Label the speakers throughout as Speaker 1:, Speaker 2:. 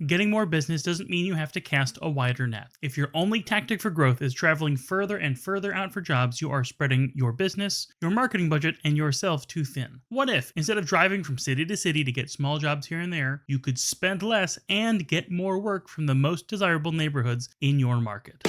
Speaker 1: getting more business doesn't mean you have to cast a wider net. If your only tactic for growth is traveling further and further out for jobs, you are spreading your business, your marketing budget, and yourself too thin. What if, instead of driving from city to city to get small jobs here and there, you could spend less and get more work from the most desirable neighborhoods in your market?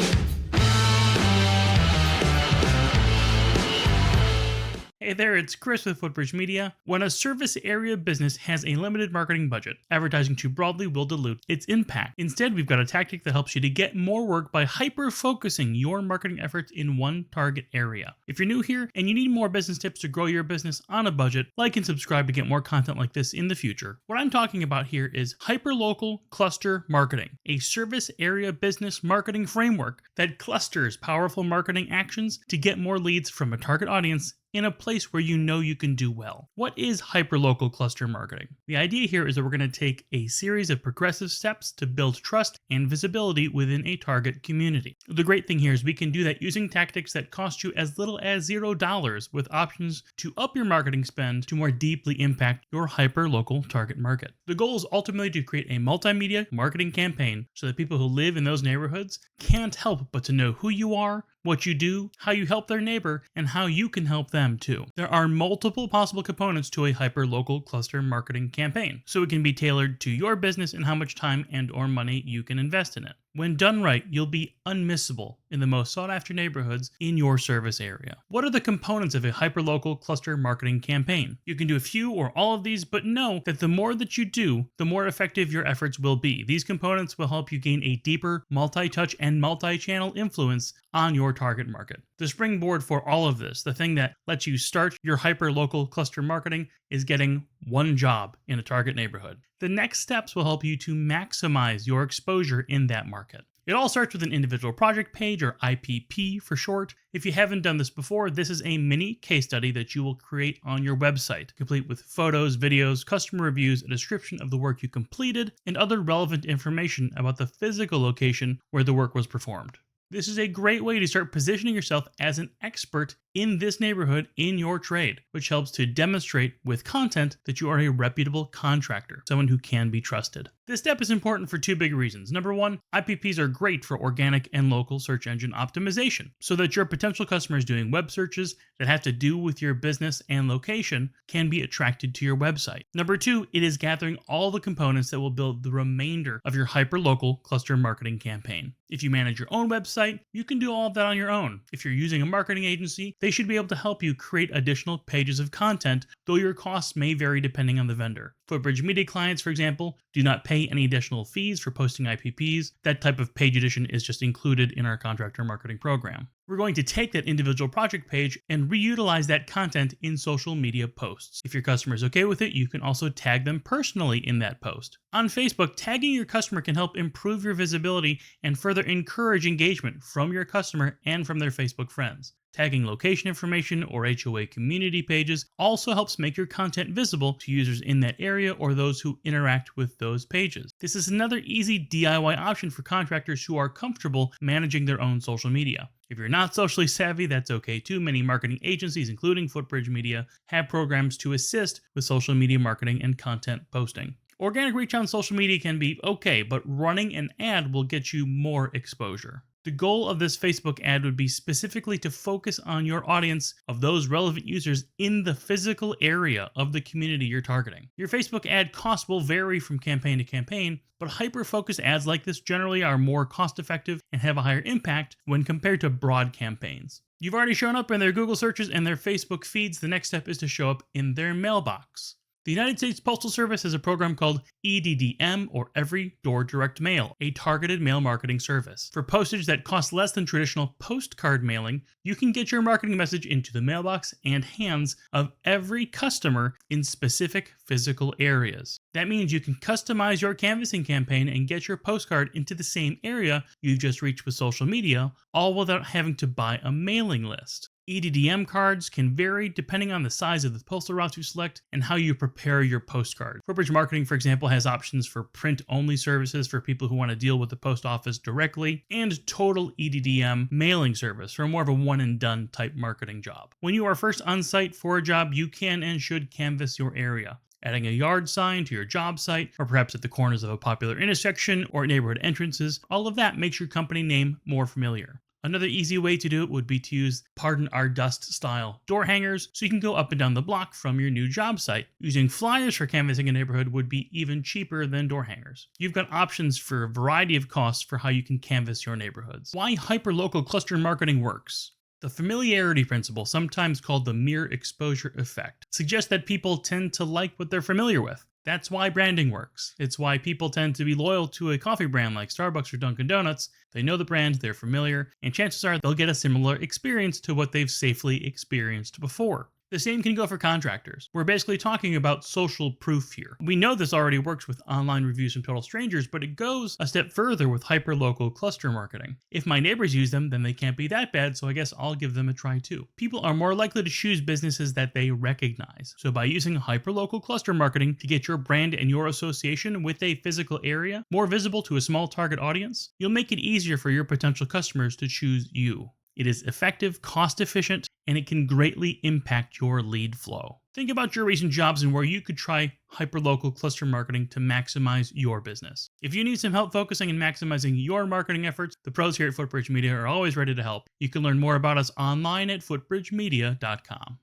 Speaker 1: Hey there, it's Chris with Footbridge Media. When a service area business has a limited marketing budget, advertising too broadly will dilute its impact. Instead, we've got a tactic that helps you to get more work by hyper-focusing your marketing efforts in one target area. If you're new here and you need more business tips to grow your business on a budget, like and subscribe to get more content like this in the future. What I'm talking about here is Hyperlocal Cluster Marketing, a service area business marketing framework that clusters powerful marketing actions to get more leads from a target audience in a place where you know you can do well. What is hyperlocal cluster marketing? The idea here is that we're going to take a series of progressive steps to build trust and visibility within a target community. The great thing here is we can do that using tactics that cost you as little as $0 with options to up your marketing spend to more deeply impact your hyperlocal target market. The goal is ultimately to create a multimedia marketing campaign so that people who live in those neighborhoods can't help but to know who you are, what you do, how you help their neighbor, and how you can help them too. There are multiple possible components to a hyperlocal cluster marketing campaign, so it can be tailored to your business and how much time and or money you can invest in it. When done right, you'll be unmissable in the most sought-after neighborhoods in your service area. What are the components of a hyperlocal cluster marketing campaign? You can do a few or all of these, but know that the more that you do, the more effective your efforts will be. These components will help you gain a deeper multi-touch and multi-channel influence on your target market. The springboard for all of this, the thing that lets you start your hyperlocal cluster marketing, is getting one job in a target neighborhood. The next steps will help you to maximize your exposure in that market. It all starts with an individual project page, or IPP for short. If you haven't done this before, this is a mini case study that you will create on your website, complete with photos, videos, customer reviews, a description of the work you completed, and other relevant information about the physical location where the work was performed. This is a great way to start positioning yourself as an expert in this neighborhood in your trade, which helps to demonstrate with content that you are a reputable contractor, someone who can be trusted. This step is important for two big reasons. Number one, IPPs are great for organic and local search engine optimization, so that your potential customers doing web searches that have to do with your business and location can be attracted to your website. Number two, it is gathering all the components that will build the remainder of your hyperlocal cluster marketing campaign. If you manage your own website, you can do all of that on your own. If you're using a marketing agency, they should be able to help you create additional pages of content, though your costs may vary depending on the vendor. Footbridge Media clients, for example, do not pay any additional fees for posting IPPs. That type of page addition is just included in our contractor marketing program. We're going to take that individual project page and reutilize that content in social media posts. If your customer is okay with it, you can also tag them personally in that post. On Facebook, tagging your customer can help improve your visibility and further encourage engagement from your customer and from their Facebook friends. Tagging location information or HOA community pages also helps make your content visible to users in that area or those who interact with those pages. This is another easy DIY option for contractors who are comfortable managing their own social media. If you're not socially savvy, that's okay too. Many marketing agencies, including Footbridge Media, have programs to assist with social media marketing and content posting. Organic reach on social media can be okay, but running an ad will get you more exposure. The goal of this Facebook ad would be specifically to focus on your audience of those relevant users in the physical area of the community you're targeting. Your Facebook ad costs will vary from campaign to campaign, but hyper-focused ads like this generally are more cost-effective and have a higher impact when compared to broad campaigns. You've already shown up in their Google searches and their Facebook feeds. The next step is to show up in their mailbox. The United States Postal Service has a program called EDDM, or Every Door Direct Mail, a targeted mail marketing service. For postage that costs less than traditional postcard mailing, you can get your marketing message into the mailbox and hands of every customer in specific physical areas. That means you can customize your canvassing campaign and get your postcard into the same area you've just reached with social media, all without having to buy a mailing list. EDDM cards can vary depending on the size of the postal routes you select and how you prepare your postcard. Footbridge Marketing, for example, has options for print-only services for people who want to deal with the post office directly, and total EDDM mailing service for more of a one-and-done type marketing job. When you are first on site for a job, you can and should canvass your area. Adding a yard sign to your job site, or perhaps at the corners of a popular intersection or neighborhood entrances, all of that makes your company name more familiar. Another easy way to do it would be to use pardon our dust style door hangers so you can go up and down the block from your new job site. Using flyers for canvassing a neighborhood would be even cheaper than door hangers. You've got options for a variety of costs for how you can canvass your neighborhoods. Why hyperlocal cluster marketing works. The familiarity principle, sometimes called the mere exposure effect, suggests that people tend to like what they're familiar with. That's why branding works. It's why people tend to be loyal to a coffee brand like Starbucks or Dunkin' Donuts. They know the brand, they're familiar, and chances are they'll get a similar experience to what they've safely experienced before. The same can go for contractors. We're basically talking about social proof here. We know this already works with online reviews from total strangers, but it goes a step further with hyperlocal cluster marketing. If my neighbors use them, then they can't be that bad, so I guess I'll give them a try too. People are more likely to choose businesses that they recognize. So by using hyperlocal cluster marketing to get your brand and your association with a physical area more visible to a small target audience, you'll make it easier for your potential customers to choose you. It is effective, cost efficient, and it can greatly impact your lead flow. Think about your recent jobs and where you could try hyperlocal cluster marketing to maximize your business. If you need some help focusing and maximizing your marketing efforts, the pros here at Footbridge Media are always ready to help. You can learn more about us online at footbridgemedia.com.